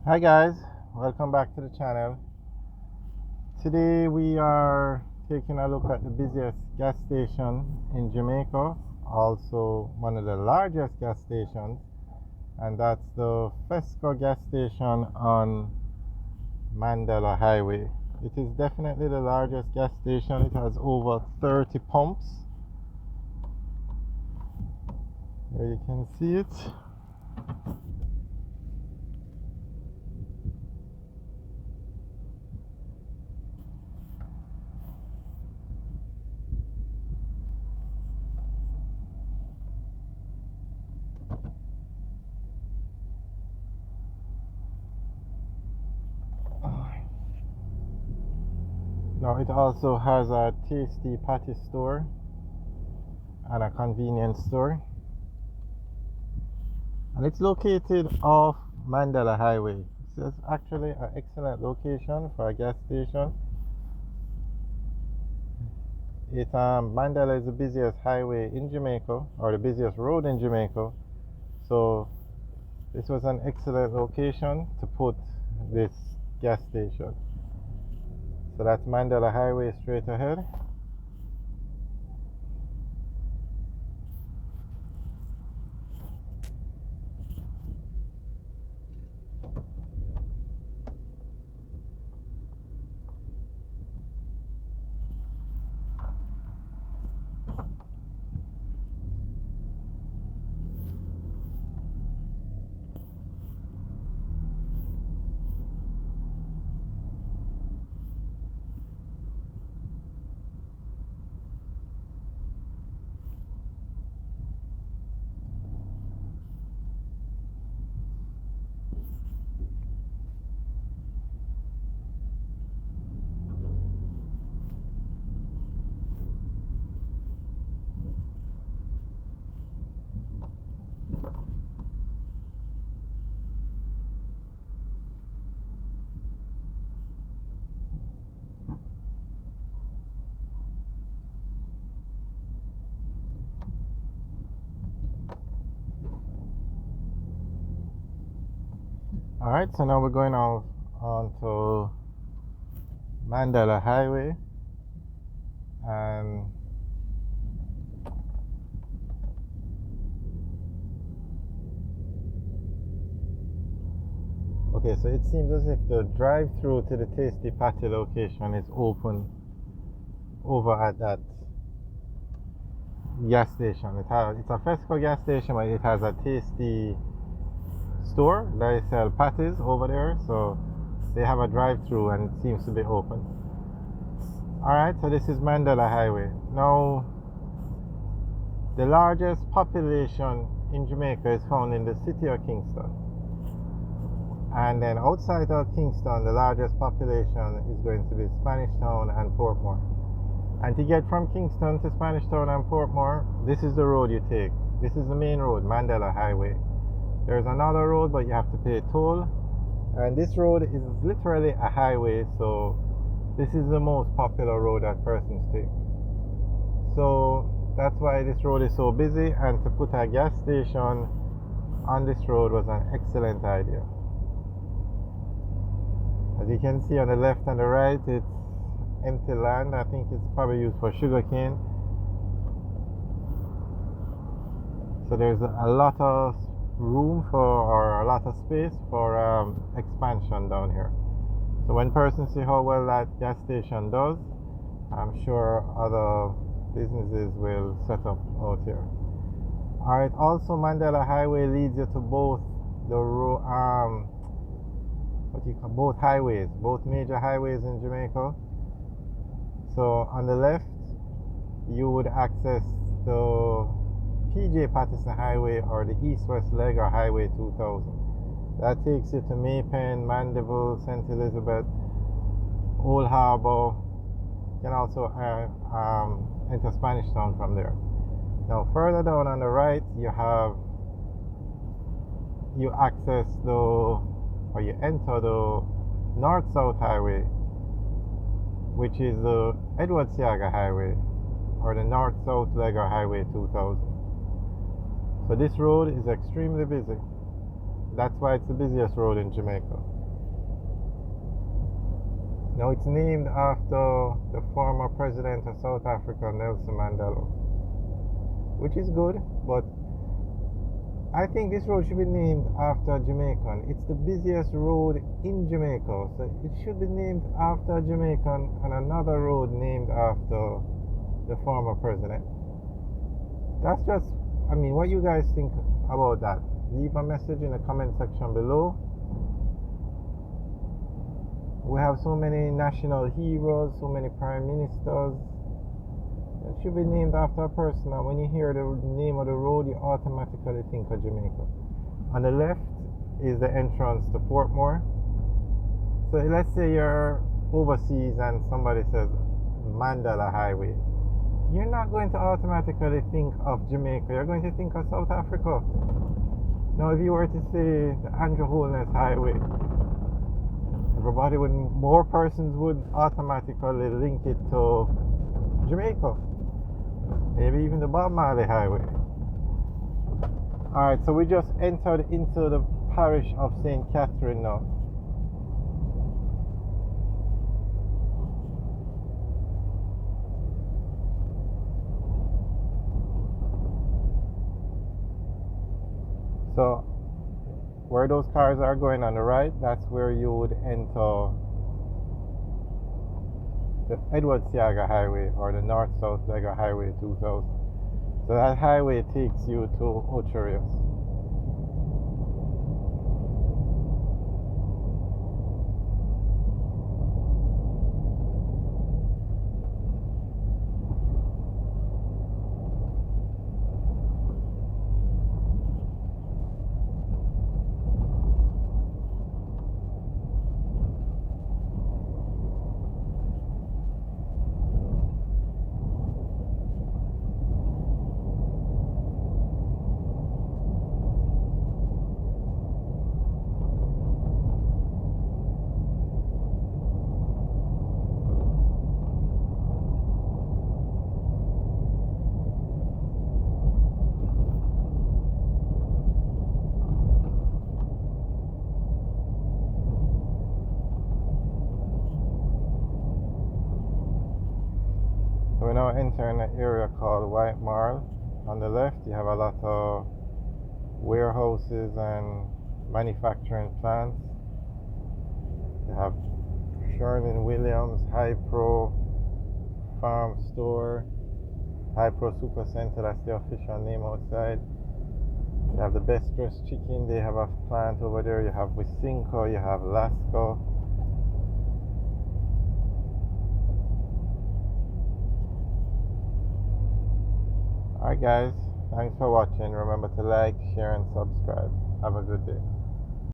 Hi guys, welcome back to the channel. Today we are taking a look at the busiest gas station in Jamaica, also one of the largest gas stations, and that's the Fesco gas station on Mandela Highway. It is definitely the largest gas station. It has over 30 pumps. There you can see it. Now it also has a tasty patty store and a convenience store. And it's located off Mandela Highway. This is actually an excellent location for a gas station. Mandela is the busiest highway in Jamaica, or the busiest road in Jamaica. So this was an excellent location to put this gas station. So that's Mandela Highway straight ahead. Alright, so now we're going onto Mandela Highway, and okay, so it seems as if the drive-through to the Tasty Patty location is open over at that gas station. It's a Fesco gas station, but it has a Tasty store. They sell patties over there, so they have a drive-through and it seems to be open. Alright, so this is Mandela Highway. Now, the largest population in Jamaica is found in the city of Kingston. And then outside of Kingston, the largest population is going to be Spanish Town and Portmore. And to get from Kingston to Spanish Town and Portmore, this is the road you take. This is the main road, Mandela Highway. There's another road, but you have to pay a toll. And this road is literally a highway, so this is the most popular road that persons take. So that's why this road is so busy, and to put a gas station on this road was an excellent idea. As you can see on the left and the right, it's empty land. I think it's probably used for sugarcane. So there's a lot of room or a lot of space for expansion down here. So when persons see how well that gas station does, I'm sure other businesses will set up out here. Alright, also Mandela Highway leads you to both the both highways, both major highways in Jamaica. So on the left, you would access the PJ Patterson Highway, or the east-west leg, or Highway 2000. That takes you to Maypen, Mandeville, St. Elizabeth, Old Harbour. You can also enter Spanish Town from there. Now further down on the right, you enter the North-South Highway, which is the Edward Seaga Highway, or the North-South leg, or Highway 2000. So this road is extremely busy. That's why it's the busiest road in Jamaica. Now it's named after the former president of South Africa, Nelson Mandela, which is good, but I think this road should be named after a Jamaican. It's the busiest road in Jamaica, so it should be named after a Jamaican and another road named after the former president. That's just, I mean, what you guys think about that? Leave a message in the comment section below. We have so many national heroes, so many prime ministers. It should be named after a person, and when you hear the name of the road, you automatically think of Jamaica. On the left is the entrance to Portmore. So let's say you're overseas and somebody says Mandela Highway. You're not going to automatically think of Jamaica, you're going to think of South Africa. Now if you were to say the Andrew Holness Highway, more persons would automatically link it to Jamaica. Maybe even the Bob Marley Highway. Alright, so we just entered into the parish of St. Catherine now. So where those cars are going on the right, that's where you would enter the Edward Siaga Highway or the North-South Lega Highway 2000. So that highway takes you to Ocho Rios. We're now entering an area called White Marl. On the left, you have a lot of warehouses and manufacturing plants. You have Sherwin-Williams, Hypro Farm Store, Hypro Super Center, that's the official name outside. You have the Best Dressed Chicken, they have a plant over there. You have Wisinko, you have Lasco. Alright guys, thanks for watching. Remember to like, share and subscribe. Have a good day.